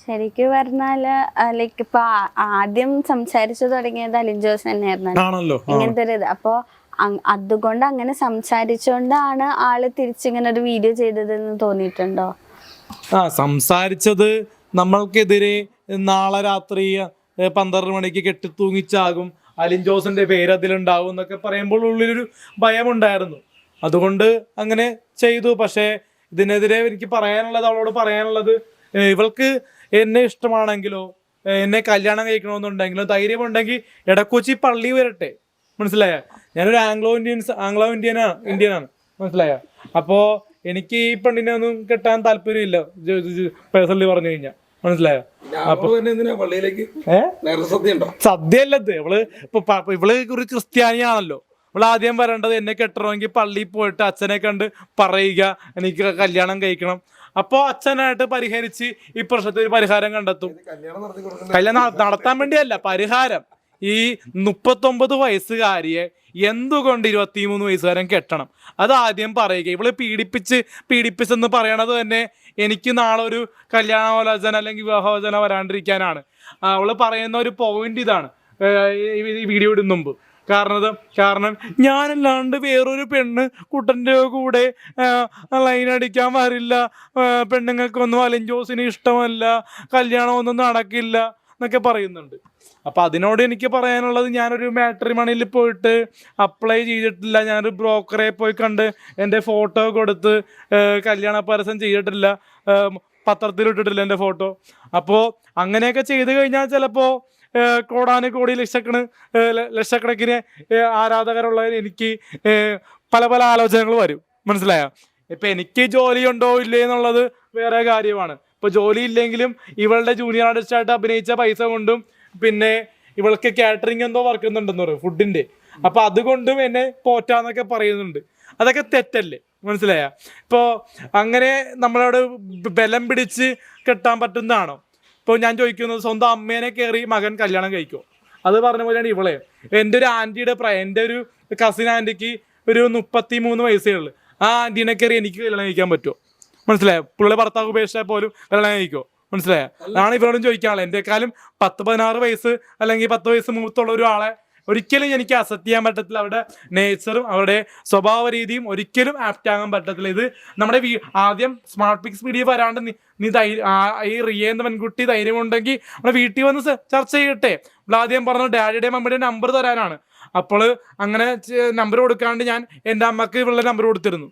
ശരിക്കും പറഞ്ഞാല് ലൈക്ക് ഇപ്പൊ ആദ്യം സംസാരിച്ചു തുടങ്ങിയത് അലിൻ ജോസ് തന്നെയായിരുന്നു ഇങ്ങനത്തെ ഒരു ഇത്. അപ്പൊ അതുകൊണ്ട് അങ്ങനെ സംസാരിച്ചോണ്ടാണ് ആള് തിരിച്ചിങ്ങനെ ഒരു വീഡിയോ ചെയ്തതെന്ന് തോന്നിയിട്ടുണ്ടോ? സംസാരിച്ചത് നമ്മൾക്കെതിരെ നാളെ രാത്രി 12 മണിക്ക് കെട്ടിത്തൂങ്ങിച്ചാകും, അലിൻ ജോസിന്റെ പേര് അതിലുണ്ടാവും എന്നൊക്കെ പറയുമ്പോൾ ഉള്ളിലൊരു ഭയമുണ്ടായിരുന്നു. അതുകൊണ്ട് അങ്ങനെ ചെയ്തു. പക്ഷേ ഇതിനെതിരെ എനിക്ക് പറയാനുള്ളത്, അവളോട് പറയാനുള്ളത്, ഇവൾക്ക് എന്നെ ഇഷ്ടമാണെങ്കിലോ എന്നെ കല്യാണം കഴിക്കണമെന്നുണ്ടെങ്കിലോ ധൈര്യമുണ്ടെങ്കിൽ എടക്കൊച്ചി പള്ളി വരട്ടെ. മനസ്സിലായ? ഞാനൊരു ഇന്ത്യനാണ്. മനസ്സിലായ? അപ്പോ എനിക്ക് ഈ പെണ്ണിനെ ഒന്നും കെട്ടാൻ താല്പര്യമില്ല, പേഴ്സണലി പറഞ്ഞു കഴിഞ്ഞാൽ. മനസ്സിലായോ? അപ്പൊ സദ്യയല്ലത്. ഇവള് ഒരു ക്രിസ്ത്യാനിയാണല്ലോ. ഇവള് ആദ്യം വരേണ്ടത് എന്നെ കെട്ടണമെങ്കിൽ പള്ളിയിൽ പോയിട്ട് അച്ഛനെ കണ്ട് പറയുക എനിക്ക് കല്യാണം കഴിക്കണം. അപ്പോ അച്ഛനായിട്ട് പരിഹരിച്ച് ഈ പ്രശ്നത്തിൽ ഒരു പരിഹാരം കണ്ടെത്തും. കല്യാണം നടത്താൻ വേണ്ടിയല്ല, പരിഹാരം. ഈ 39 വയസ്സുകാരിയെ എന്തുകൊണ്ട് 23 വയസ്സുകാരൻ കെട്ടണം? അത് ആദ്യം പറയുക. ഇവള് പീഡിപ്പിച്ചെന്ന് പറയണത് തന്നെ എനിക്ക് നാളെ ഒരു കല്യാണാലോചന അല്ലെങ്കിൽ വിവാഹാലോചന വരാണ്ടിരിക്കാനാണ്. അവള് പറയുന്ന ഒരു പോയിന്റ് ഇതാണ് ഈ വീഡിയോ ഇടുന്ന മുമ്പ്. കാരണം ഞാനല്ലാണ്ട് വേറൊരു പെണ്ണ് കുട്ടൻ്റെ കൂടെ ലൈൻ അടിക്കാൻ വരില്ല, പെണ്ണുങ്ങൾക്കൊന്നും അലിൻ ജോസിന് ഇഷ്ടമല്ല, കല്യാണമൊന്നും നടക്കില്ല എന്നൊക്കെ പറയുന്നുണ്ട്. അപ്പൊ അതിനോട് എനിക്ക് പറയാനുള്ളത്, ഞാനൊരു മാട്രിമണിയിൽ പോയിട്ട് അപ്ലൈ ചെയ്തിട്ടില്ല, ഞാനൊരു ബ്രോക്കറെ പോയി കണ്ട് എൻ്റെ ഫോട്ടോ കൊടുത്ത് കല്യാണ പരസ്യം ചെയ്തിട്ടില്ല, പത്രത്തിലിട്ടിട്ടില്ല എൻ്റെ ഫോട്ടോ. അപ്പോൾ അങ്ങനെയൊക്കെ ചെയ്തു കഴിഞ്ഞാൽ ചിലപ്പോൾ കോടാനുകോടി ലക്ഷക്കണക്കിന് ആരാധകരുള്ള എനിക്ക് പല പല ആലോചനകൾ വരും. മനസ്സിലായോ? ഇപ്പൊ എനിക്ക് ജോലിയുണ്ടോ ഇല്ലേ എന്നുള്ളത് വേറെ കാര്യമാണ്. ഇപ്പൊ ജോലി ഇല്ലെങ്കിലും ഇവളുടെ ജൂനിയർ ആർട്ടിസ്റ്റായിട്ട് അഭിനയിച്ച പൈസ കൊണ്ടും പിന്നെ ഇവൾക്ക് കാറ്ററിംഗ് എന്തോ വർക്കുന്നുണ്ടെന്ന് പറയും, ഫുഡിന്റെ. അപ്പൊ അതുകൊണ്ടും എന്നെ പോറ്റാന്നൊക്കെ പറയുന്നുണ്ട്. അതൊക്കെ തെറ്റല്ലേ? മനസ്സിലായ? ഇപ്പോ അങ്ങനെ നമ്മളോട് ബലം പിടിച്ച് കെട്ടാൻ പറ്റുന്നതാണോ? ഇപ്പോൾ ഞാൻ ചോദിക്കുന്നത്, സ്വന്തം അമ്മേനെ കയറി മകൻ കല്യാണം കഴിക്കുമോ? അത് പറഞ്ഞ പോലെയാണ് ഇവളെ. എൻ്റെ ഒരു ആൻറ്റിയുടെ എൻ്റെ ഒരു കസിൻ ആൻറ്റിക്ക് ഒരു 33 വയസ്സേ ഉള്ളു. ആ ആൻറ്റീനെ കയറി എനിക്ക് കല്യാണം കഴിക്കാൻ പറ്റുമോ? മനസ്സിലായോ? പുള്ളിയുടെ ഭർത്താവ് ഉപേക്ഷിച്ചാൽ പോലും കല്യാണം കഴിക്കുമോ? മനസ്സിലായോ? അതാണ് ഇവരോടും ചോദിക്കാനുള്ളത്. എൻ്റെക്കാളും 10-16 വയസ്സ് അല്ലെങ്കിൽ 10 വയസ്സ് മൂത്തുള്ള ഒരാളെ ഒരിക്കലും എനിക്ക് അക്സെപ്റ്റ് ചെയ്യാൻ പറ്റത്തില്ല. അവരുടെ നേച്ചറും അവരുടെ സ്വഭാവ രീതിയും ഒരിക്കലും ആപ്റ്റ് ആകാൻ പറ്റത്തില്ല. ഇത് നമ്മുടെ ആദ്യം സ്മാർട്ട് പിക്സ് വീഡിയോ വരാണ്ട് നീ ഈ റിയ എന്ന പെൺകുട്ടി ധൈര്യമുണ്ടെങ്കിൽ നമ്മുടെ വീട്ടിൽ വന്ന് ചർച്ച ചെയ്യട്ടെ. ഇവിടെ ആദ്യം പറഞ്ഞു ഡാഡിയുടെയും മമ്മിയുടെയും നമ്പർ തരാനാണ്. അപ്പോൾ അങ്ങനെ നമ്പർ കൊടുക്കാണ്ട് ഞാൻ എൻ്റെ അമ്മക്ക് ഇവളുടെ നമ്പർ കൊടുത്തിരുന്നു,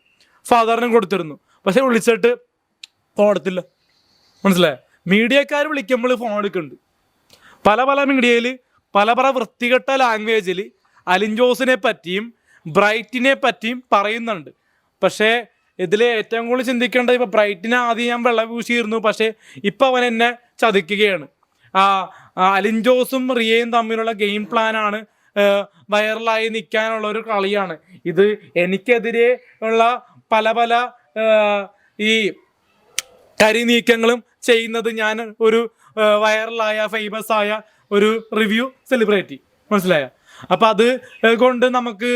ഫാദറിനും കൊടുത്തിരുന്നു. പക്ഷെ വിളിച്ചിട്ട് ഫോൺ എടുത്തില്ല. മനസ്സിലായോ? മീഡിയക്കാർ വിളിക്കുമ്പോൾ ഫോൺ എടുക്കുന്നുണ്ട്. പല മീഡിയയിൽ പല വൃത്തികെട്ട ലാംഗ്വേജിൽ അലിൻ ജോസിനെ പറ്റിയും ബ്രൈറ്റിനെ പറ്റിയും പറയുന്നുണ്ട്. പക്ഷേ ഇതിൽ ഏറ്റവും കൂടുതൽ ചിന്തിക്കേണ്ടത്, ഇപ്പം ബ്രൈറ്റിനെ ആദ്യം ഞാൻ വെള്ളം പൂശിയിരുന്നു, പക്ഷേ ഇപ്പം അവൻ എന്നെ ചതിക്കുകയാണ്. അലിൻ ജോസും റിയയും തമ്മിലുള്ള ഗെയിം പ്ലാനാണ്, വൈറലായി നിൽക്കാനുള്ള ഒരു കളിയാണ് ഇത്. എനിക്കെതിരെ ഉള്ള പല ഈ കരിനീക്കങ്ങളും ചെയ്യുന്നത് ഞാൻ ഒരു വൈറലായ ഫേമസ് ആയ ഒരു റിവ്യൂ സെലിബ്രിറ്റി. മനസ്സിലായ? അപ്പം അത് കൊണ്ട് നമുക്ക്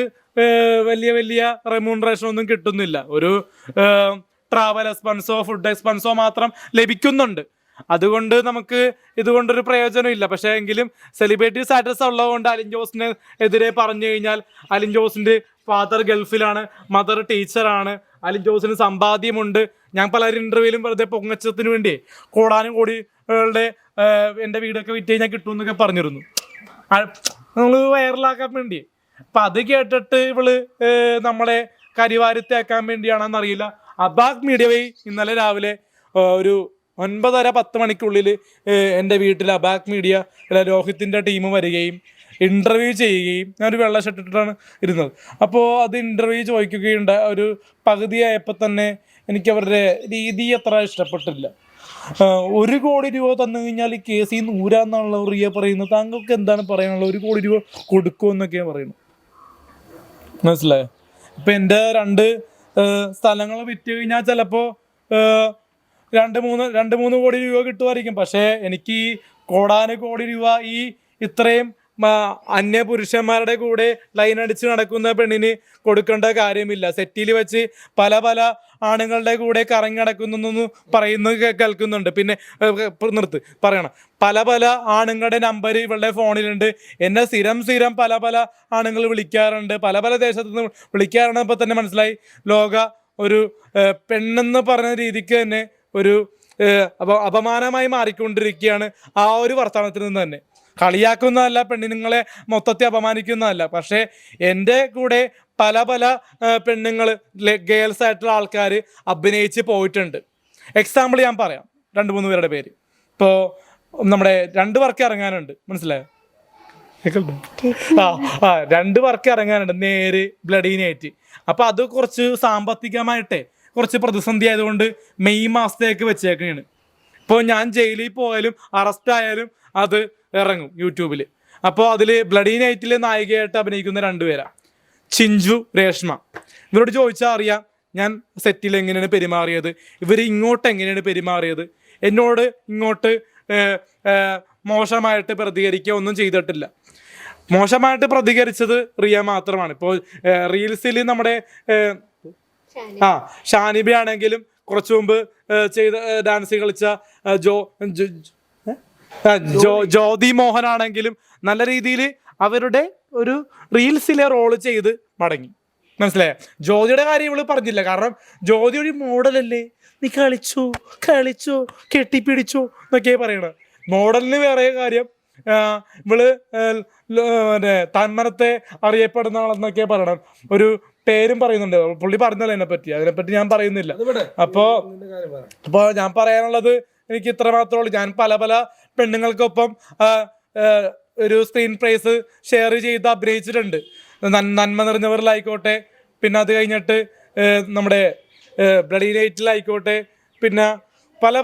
വലിയ റെമ്യൂണറേഷൻ ഒന്നും കിട്ടുന്നില്ല. ഒരു ട്രാവൽ എക്സ്പെൻസോ ഫുഡ് എക്സ്പെൻസോ മാത്രം ലഭിക്കുന്നുണ്ട്. അതുകൊണ്ട് നമുക്ക് ഇതുകൊണ്ടൊരു പ്രയോജനം ഇല്ല. പക്ഷേ എങ്കിലും സെലിബ്രിറ്റി സ്റ്റാറ്റസ് ഉള്ളതുകൊണ്ട് അലിൻ ജോസിന് എതിരെ പറഞ്ഞു കഴിഞ്ഞാൽ, അലിൻ ജോസിന്റെ ഫാദർ ഗൾഫിലാണ്, മദർ ടീച്ചറാണ്, അലിൻ ജോസിന് സമ്പാദ്യമുണ്ട്. ഞാൻ പലരും ഇന്റർവ്യൂവിലും വെറുതെ പൊങ്ങച്ചത്തിന് വേണ്ടി കോടാനുകോടികളുടെ എൻ്റെ വീടൊക്കെ വിറ്റ് കഴിഞ്ഞാൽ കിട്ടുമെന്നൊക്കെ പറഞ്ഞിരുന്നു, നമ്മൾ വൈറലാക്കാൻ വേണ്ടി. അപ്പം അത് കേട്ടിട്ട് ഇവള് നമ്മളെ കരിവാരിത്തേക്കാൻ വേണ്ടിയാണെന്നറിയില്ല. അബാക് മീഡിയ വഴി ഇന്നലെ രാവിലെ ഒരു 9:30-10 മണിക്കുള്ളിൽ എൻ്റെ വീട്ടിൽ അബാക് മീഡിയ രോഹിത്തിൻ്റെ ടീം വരികയും ഇൻ്റർവ്യൂ ചെയ്യുകയും, ഞാനൊരു വെള്ള ഷർട്ട് ഇട്ടിട്ടാണ് ഇരുന്നത്. അപ്പോൾ അത് ഇൻ്റർവ്യൂ ചോദിക്കുകയുണ്ട്. ഒരു പകുതിയായപ്പോൾ തന്നെ എനിക്ക് അവരുടെ രീതി അത്ര ഇഷ്ടപ്പെട്ടില്ല. 1 കോടി രൂപ തന്നു കഴിഞ്ഞാൽ ഈ കേസിൽ നിന്ന് ഊരാന്നാണല്ലോ റിയ പറയുന്നത്. താങ്കൾക്ക് എന്താണ് പറയാനുള്ളത്? 1 കോടി രൂപ കൊടുക്കുമെന്നൊക്കെയാണ് പറയുന്നത്. മനസ്സിലായോ? ഇപ്പം എൻ്റെ 2 സ്ഥലങ്ങൾ വിറ്റ് കഴിഞ്ഞാൽ ചിലപ്പോൾ 2-3 കോടി രൂപ കിട്ടുമായിരിക്കും. പക്ഷേ എനിക്ക് കോടാനുകോടി രൂപ ഈ ഇത്രയും അന്യ പുരുഷന്മാരുടെ കൂടെ ലൈൻ അടിച്ച് നടക്കുന്ന പെണ്ണിന് കൊടുക്കേണ്ട കാര്യമില്ല. സെറ്റിൽ വെച്ച് പല ആണുങ്ങളുടെ കൂടെ കറങ്ങി നടക്കുന്നു പറയുന്നത് കേൾക്കുന്നുണ്ട്. പിന്നെ നിർത്ത് പറയണം, പല പല ആണുങ്ങളുടെ നമ്പർ ഇവളുടെ ഫോണിലുണ്ട്. എന്നെ സ്ഥിരം പല ആണുങ്ങൾ വിളിക്കാറുണ്ട്, പല ദേശത്തു നിന്ന് വിളിക്കാറുണ്ട്. ഇപ്പൊ തന്നെ മനസ്സിലായി ലോക ഒരു പെണ്ണെന്ന് പറഞ്ഞ രീതിക്ക് തന്നെ ഒരു അപമാനമായി മാറിക്കൊണ്ടിരിക്കുകയാണ് ആ ഒരു വർത്തമാനത്തിൽ നിന്ന് തന്നെ. കളിയാക്കുന്നതല്ല, പെണ്ണുങ്ങളെ മൊത്തത്തിൽ അപമാനിക്കുന്നതല്ല. പക്ഷേ എൻ്റെ കൂടെ പല പെണ്ണുങ്ങൾ ഗേൾസ് ആയിട്ടുള്ള ആൾക്കാർ അഭിനയിച്ച് പോയിട്ടുണ്ട്. എക്സാമ്പിൾ ഞാൻ പറയാം, 2-3 പേരുടെ പേര്. ഇപ്പോൾ നമ്മുടെ 2 വർക്ക് ഇറങ്ങാനുണ്ട്, മനസ്സിലായോ? 2 വർക്ക് ഇറങ്ങാനുണ്ട്, നേര്, ബ്ലഡി നൈറ്റ്. അപ്പൊ അത് കുറച്ച് സാമ്പത്തികമായിട്ടേ കുറച്ച് പ്രതിസന്ധി ആയതുകൊണ്ട് മെയ് മാസത്തേക്ക് വെച്ചേക്കാണ്. ഇപ്പോൾ ഞാൻ ജയിലിൽ പോയാലും അറസ്റ്റ് ആയാലും അത് ഇറങ്ങും യൂട്യൂബിൽ. അപ്പോൾ അതിൽ ബ്ലഡി നൈറ്റിൽ നായികയായിട്ട് അഭിനയിക്കുന്ന 2 പേരാ, ചിഞ്ചു, രേഷ്മ. ഇവരോട് ചോദിച്ചാൽ അറിയാം ഞാൻ സെറ്റിൽ എങ്ങനെയാണ് പെരുമാറിയത്, ഇവർ ഇങ്ങോട്ട് എങ്ങനെയാണ് പെരുമാറിയത്. എന്നോട് ഇങ്ങോട്ട് മോശമായിട്ട് പ്രതികരിക്കുക ഒന്നും ചെയ്തിട്ടില്ല. മോശമായിട്ട് പ്രതികരിച്ചത് റിയ മാത്രമാണ്. ഇപ്പോൾ റീൽസിൽ നമ്മുടെ ഷാനിബ ആണെങ്കിലും കുറച്ചു മുമ്പ് ചെയ്ത ഡാൻസ് കളിച്ച ജ്യോതി മോഹൻ ആണെങ്കിലും നല്ല രീതിയിൽ അവരുടെ ഒരു റീൽസിലെ റോള് ചെയ്ത് മടങ്ങി. മനസ്സിലായ? ജ്യോതിയുടെ കാര്യം ഇവള് പറഞ്ഞില്ല, കാരണം ജ്യോതി ഒരു മോഡലല്ലേ, നീ കളിച്ചു കെട്ടിപ്പിടിച്ചു എന്നൊക്കെ പറയണ. മോഡലിന് വേറെ കാര്യം, ഇവള് തന്മനത്തെ അറിയപ്പെടുന്ന ആളെന്നൊക്കെ പറയണം. ഒരു പേരും പറയുന്നുണ്ട്, പുള്ളി പറഞ്ഞല്ലോ അതിനെപ്പറ്റി ഞാൻ പറയുന്നില്ല. അപ്പോ ഞാൻ പറയാനുള്ളത് എനിക്ക് ഇത്ര മാത്രമേ ഉള്ളൂ. ഞാൻ പല പെണ്ണുങ്ങൾക്കൊപ്പം ഒരു സ്ക്രീൻ പ്രൈസ് ഷെയർ ചെയ്ത് അഭിനയിച്ചിട്ടുണ്ട്, നന്മ നിറഞ്ഞവരിലായിക്കോട്ടെ, പിന്നെ അത് കഴിഞ്ഞിട്ട് നമ്മുടെ ബ്ലഡി നൈറ്റിലായിക്കോട്ടെ, പിന്നെ പല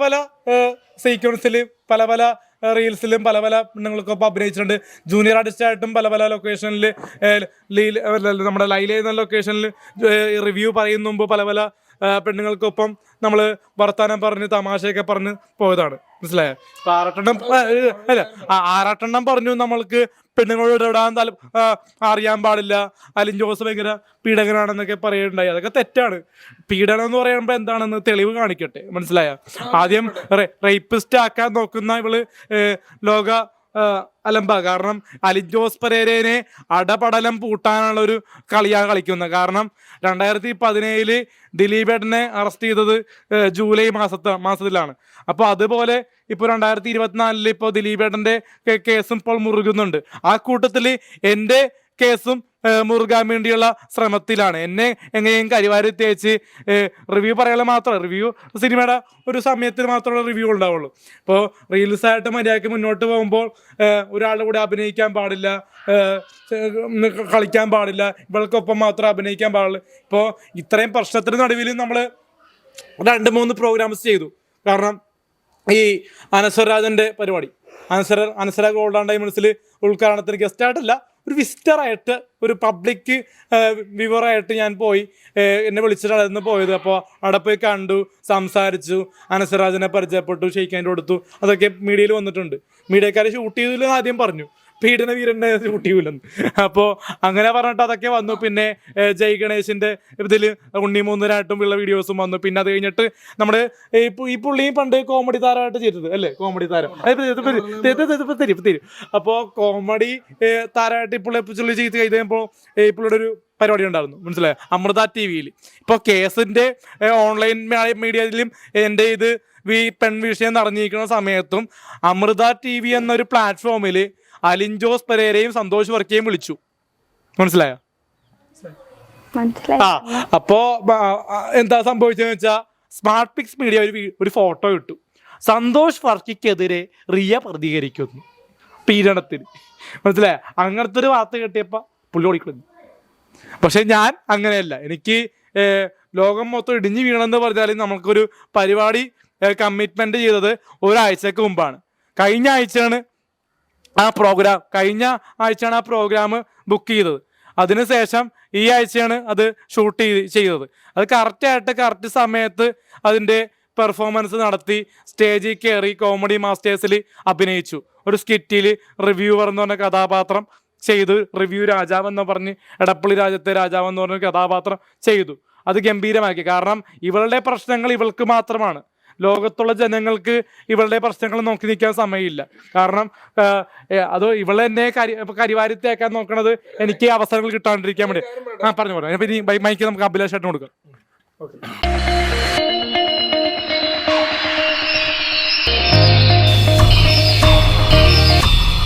സീക്വൻസിൽ പല റീൽസിലും പല പെണ്ണുങ്ങൾക്കൊപ്പം അഭിനയിച്ചിട്ടുണ്ട്. ജൂനിയർ ആർട്ടിസ്റ്റായിട്ടും പല ലൊക്കേഷനിൽ നമ്മുടെ ലൈല എന്ന ലൊക്കേഷനിൽ റിവ്യൂ പറയുന്നുമ്പ് പല പെണ്ണുങ്ങൾക്കൊപ്പം നമ്മൾ വർത്താനം പറഞ്ഞ് തമാശയൊക്കെ പറഞ്ഞ് പോയതാണ്. മനസ്സിലായോ? ആറാട്ടെണ്ണം പറഞ്ഞു നമ്മൾക്ക് പെണ്ണുങ്ങളോട് ഇടാൻ അറിയാൻ പാടില്ല, അലിൻ ജോസ് ഭയങ്കര പീഡകനാണെന്നൊക്കെ പറയുന്നുണ്ടായി. അതൊക്കെ തെറ്റാണ്. പീഡനം എന്ന് പറയുമ്പോൾ എന്താണെന്ന് തെളിവ് കാണിക്കട്ടെ, മനസ്സിലായ? ആദ്യം റേപ്പിസ്റ്റ് ആക്കാൻ നോക്കുന്ന ഇവള് ലോക അലമ്പ. കാരണം അലിൻ ജോസ് പെരേരനെ അടപടലം പൂട്ടാനുള്ള ഒരു കളിയാണ് കളിക്കുന്നത്. കാരണം 2017 ദിലീപേട്ടനെ അറസ്റ്റ് ചെയ്തത് ജൂലൈ മാസത്തിലാണ്. അപ്പോൾ അതുപോലെ ഇപ്പോൾ 2024 ഇപ്പോൾ ദിലീപേട്ടൻ്റെ കേസും ഇപ്പോൾ മുറുകുന്നുണ്ട്. ആ കൂട്ടത്തിൽ എൻ്റെ കേസും മുറുകാൻ വേണ്ടിയുള്ള ശ്രമത്തിലാണ്. എന്നെ എങ്ങനെയും കരിവാരി തേച്ച് റിവ്യൂ പറയാനുള്ള മാത്രം, റിവ്യൂ സിനിമയുടെ ഒരു സമയത്തിന് മാത്രമുള്ള റിവ്യൂ ഉണ്ടാവുള്ളൂ. ഇപ്പോൾ റീൽസായിട്ട് മര്യാദയ്ക്ക് മുന്നോട്ട് പോകുമ്പോൾ ഒരാളുടെ കൂടെ അഭിനയിക്കാൻ പാടില്ല, കളിക്കാൻ പാടില്ല, ഇവൾക്കൊപ്പം മാത്രം അഭിനയിക്കാൻ പാടില്ല. ഇപ്പോൾ ഇത്രയും പ്രശ്നത്തിന് നടുവിൽ നമ്മൾ 2-3 പ്രോഗ്രാംസ് ചെയ്തു. കാരണം ഈ അനശ്വരരാജൻ്റെ പരിപാടി, അനശ്വര ഗോൾഡൻ ഡയമണ്ട്സിൽ ഉദ്ഘാടനത്തിന് ഗസ്റ്റായിട്ടല്ല, ഒരു വിസിറ്ററായിട്ട്, ഒരു പബ്ലിക് വ്യൂവറായിട്ട് ഞാൻ പോയി. എന്നെ വിളിച്ചിട്ടാണ് അന്ന് പോയത്. അപ്പോൾ അവിടെ പോയി കണ്ടു, സംസാരിച്ചു, അനശ്വരരാജനെ പരിചയപ്പെട്ടു, ഷെയ്ക്ക് ഹാൻഡ് കൊടുത്തു. അതൊക്കെ മീഡിയയിൽ വന്നിട്ടുണ്ട്. മീഡിയക്കാർ ഷൂട്ട് ചെയ്തില്ല ആദ്യം പറഞ്ഞു, പീഡന വീരൻ്റെ ഷൂട്ട് ചെയ്യൂലെന്ന്. അപ്പോൾ അങ്ങനെ പറഞ്ഞിട്ട് അതൊക്കെ വന്നു. പിന്നെ ജയ് ഗണേശിൻ്റെ ഇതിൽ ഉണ്ണിമൂന്നരായിട്ടും ഉള്ള വീഡിയോസും വന്നു. പിന്നെ അത് കഴിഞ്ഞിട്ട് നമ്മുടെ ഈ പുള്ളിയും പണ്ട് കോമഡി താരമായിട്ട് ചെയ്തത് അല്ലേ, കോമഡി താരം തരും. അപ്പോൾ കോമഡി താരമായിട്ട് പുള്ളി ചെയ്ത് കഴിഞ്ഞപ്പോൾ പുള്ളിയുടെ ഒരു പരിപാടി ഉണ്ടായിരുന്നു, മനസ്സിലായോ, അമൃത TV-യിൽ. ഇപ്പോൾ കേസിൻ്റെ ഓൺലൈൻ മീഡിയയിലും എൻ്റെ ഇത് പെൺ വിഷയം നടന്നിരിക്കുന്ന സമയത്തും അമൃത TV എന്നൊരു പ്ലാറ്റ്ഫോമിൽ അലിൻ ജോസ് പെരേരയും സന്തോഷ് വർക്കിയെയും വിളിച്ചു. മനസ്സിലായോ? അപ്പോ എന്താ സംഭവിച്ചതെന്ന് വെച്ചാൽ സ്മാർട്ട് പിക്സ് മീഡിയ ഒരു ഫോട്ടോ ഇട്ടു, സന്തോഷ് വർക്കിക്കെതിരെ റിയ പ്രതികരിക്കുന്നു പീഡനത്തിന്. മനസ്സിലായോ? അങ്ങനത്തെ ഒരു വാർത്ത കിട്ടിയപ്പോൾ പുള്ളി ഓടിക്കളഞ്ഞു. പക്ഷെ ഞാൻ അങ്ങനെയല്ല. എനിക്ക് ലോകം മൊത്തം ഇടിഞ്ഞു വീണെന്ന് പറഞ്ഞാൽ നമുക്കൊരു പരിപാടി കമ്മിറ്റ്മെന്റ് ചെയ്തത് ഒരാഴ്ചക്ക് മുമ്പാണ്. കഴിഞ്ഞ ആഴ്ചയാണ് ആ പ്രോഗ്രാം ബുക്ക് ചെയ്തത്. അതിനുശേഷം ഈ ആഴ്ചയാണ് അത് ഷൂട്ട് ചെയ്തത്. അത് കറക്റ്റ് സമയത്ത് അതിൻ്റെ പെർഫോമൻസ് നടത്തി, സ്റ്റേജിൽ കയറി കോമഡി മാസ്റ്റേഴ്സിൽ അഭിനയിച്ചു. ഒരു സ്കിറ്റിൽ റിവ്യൂവർ എന്ന് പറഞ്ഞ കഥാപാത്രം ചെയ്തു, റിവ്യൂ രാജാവ് എന്ന് പറഞ്ഞ് എടപ്പള്ളി രാജ്യത്തെ രാജാവ് എന്ന് പറഞ്ഞ കഥാപാത്രം ചെയ്തു. അത് ഗംഭീരമാക്കി. കാരണം ഇവളുടെ പ്രശ്നങ്ങൾ ഇവൾക്ക് മാത്രമാണ്. ലോകത്തുള്ള ജനങ്ങൾക്ക് ഇവളുടെ പ്രശ്നങ്ങൾ നോക്കി നിൽക്കാൻ സമയമില്ല. കാരണം അത് ഇവളെ എന്നെ കരിവാരിത്തേക്കാൻ നോക്കണത് എനിക്ക് അവസരങ്ങൾ കിട്ടാണ്ടിരിക്കാൻ വേണ്ടി. പറഞ്ഞു ഇനി മൈക്ക് നമുക്ക് അഭിലാഷായിട്ട് കൊടുക്കാം.